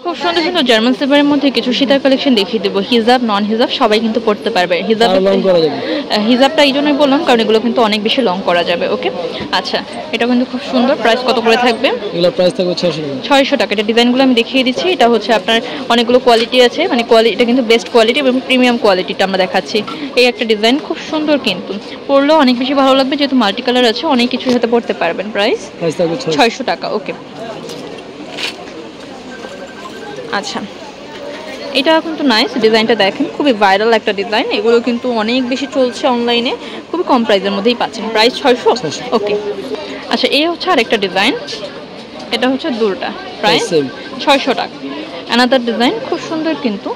খুব সুন্দর সুন্দর জার্মান সেভারের মধ্যে কিছু শীতার কালেকশন দেখিয়ে দেবো। হিজাব নন হিজাব সবাই কিন্তু পড়তে পারবে। হিজাবটা এই জন্যই বললাম কারণ এগুলো কিন্তু অনেক বেশি লং করা যাবে। ওকে, আচ্ছা এটা কিন্তু খুব সুন্দর। প্রাইস কত করে থাকবে? এগুলো প্রাইস থাকবে 600 টাকা। এটা ডিজাইনগুলো আমি দেখিয়ে দিচ্ছি। এটা হচ্ছে আপনার অনেকগুলো কোয়ালিটি আছে, মানে এটা কিন্তু বেস্ট কোয়ালিটি এবং প্রিমিয়াম কোয়ালিটিটা আমরা দেখাচ্ছি। এই একটা ডিজাইন খুব সুন্দর, কিন্তু পরলেও অনেক বেশি ভালো লাগবে যেহেতু মাল্টি কালার আছে, অনেক কিছুর সাথে পড়তে পারবেন। প্রাইস থাকবে 600 টাকা। ওকে, আচ্ছা এটা কিন্তু নাইস ডিজাইনটা দেখেন, খুবই ভাইরাল একটা ডিজাইন। এগুলো কিন্তু অনেক বেশি চলছে অনলাইনে, খুবই কম প্রাইসের মধ্যেই পাচ্ছেন। প্রাইস 600। ওকে, আচ্ছা এই হচ্ছে আরেকটা ডিজাইন, এটা হচ্ছে দুলটা। প্রাইস 600 টাকা। অ্যানাদার ডিজাইন খুব সুন্দর, কিন্তু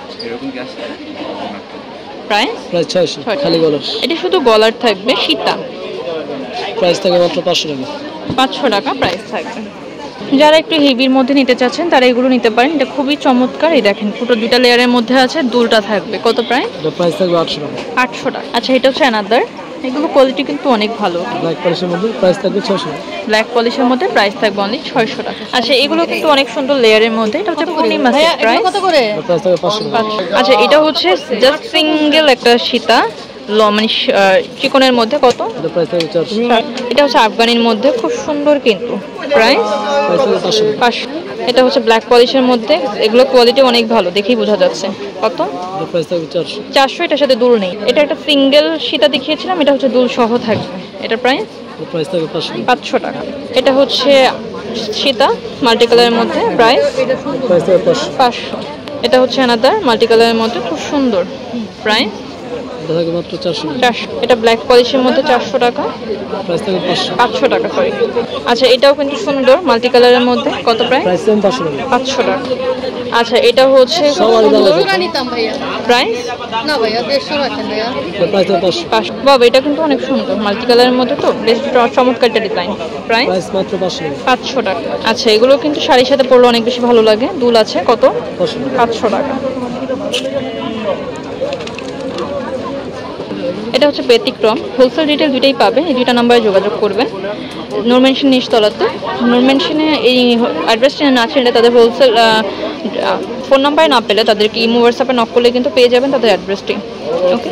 প্রাইস 600 খালি গলার। এটা শুধু গলার থাকবে সীতা। প্রাইস থাকবে মাত্র 500 টাকা। 500 টাকা প্রাইস থাকবে। যারা একটু হেভির মধ্যে নিতে চাচ্ছেন তারা এগুলো নিতে পারেন। এটা খুবই চমৎকার। এই দেখেন পুরো দুইটা লেয়ারের মধ্যে আছে, দুলটা থাকবে। কত প্রাইস? এটা প্রাইস থাকবে 800 টাকা। 800 টাকা। আচ্ছা এটা হচ্ছে অ্যানাদার, এগুলো কোয়ালিটি কিন্তু অনেক ভালো। ব্ল্যাক পলিশের মধ্যে প্রাইস থাকবে 600 টাকা। ব্ল্যাক পলিশের মধ্যে প্রাইস থাকবে অনলি 600 টাকা। আচ্ছা এগুলো কিন্তু অনেক সুন্দর লেয়ারের মধ্যে। এটা হচ্ছে পূর্ণিমা সেট। প্রাইস কত করে? প্রাইস থাকবে 500 টাকা। আচ্ছা এটা হচ্ছে জাস্ট সিঙ্গেল একটা সীতা মানে চিকনের মধ্যে। কত? এটা প্রাইস থাকবে 400। এটা হচ্ছে আফগানির মধ্যে, খুব সুন্দর কিন্তু। প্রাইস 500। এটা হচ্ছে ব্ল্যাক পলিশের মধ্যে, এগুলো কোয়ালিটি অনেক ভালো, দেখেই বোঝা যাচ্ছে। কত? এটা প্রাইস থাকবে 400। 400। এটার সাথে দুল নেই। এটা একটা সিঙ্গেল সীতা দেখিয়েছিলাম, এটা হচ্ছে দুল সহ থাকবে। এটার প্রাইস? এটা প্রাইস থাকবে 500 টাকা। এটা হচ্ছে সীতা মাল্টি কালারের মধ্যে। প্রাইস থাকবে 500। এটা হচ্ছে অ্যানাদার মাল্টি কালারের মধ্যে, খুব সুন্দর। প্রাইস এটা থাকবে মাত্র 400 টাকা। 400। এটা ব্ল্যাক পলিশের মধ্যে 400 টাকা। প্রাইস থাকবে 500 টাকা, সরি। আচ্ছা এটাও কিন্তু সুন্দর মাল্টি কালারের মধ্যে। কত প্রাইস? প্রাইস 500 টাকা। 500 টাকা। আচ্ছা এটা হচ্ছে প্রাইস না ভাইয়া 150 আছেন ভাইয়া। প্রাইস থাকবে 500। বাবা এটা কিন্তু অনেক সুন্দর মাল্টি কালারের মধ্যে, তো বেশ চমৎকার একটা ডিজাইন। প্রাইস প্রাইস মাত্র 500 টাকা। 500 টাকা। আচ্ছা এগুলো কিন্তু শাড়ির সাথে পরলে অনেক বেশি ভালো লাগে। দুল আছে। কত? 500 টাকা। এটা হচ্ছে ব্যতিক্রম। হোলসেল রিটেল দুইটাই পাবে, এই দুইটা নাম্বারে যোগাযোগ করবেন। নূর মেনশন নিচতলাতে। নূর মেনশনে এই অ্যাড্রেসটা না ছেড়ে তাদের হোলসেল ফোন নাম্বারে না পেলে তাদেরকে ইমো হোয়াটসঅ্যাপে নক করলে কিন্তু পেয়ে যাবেন তাদের অ্যাড্রেসটি। ওকে।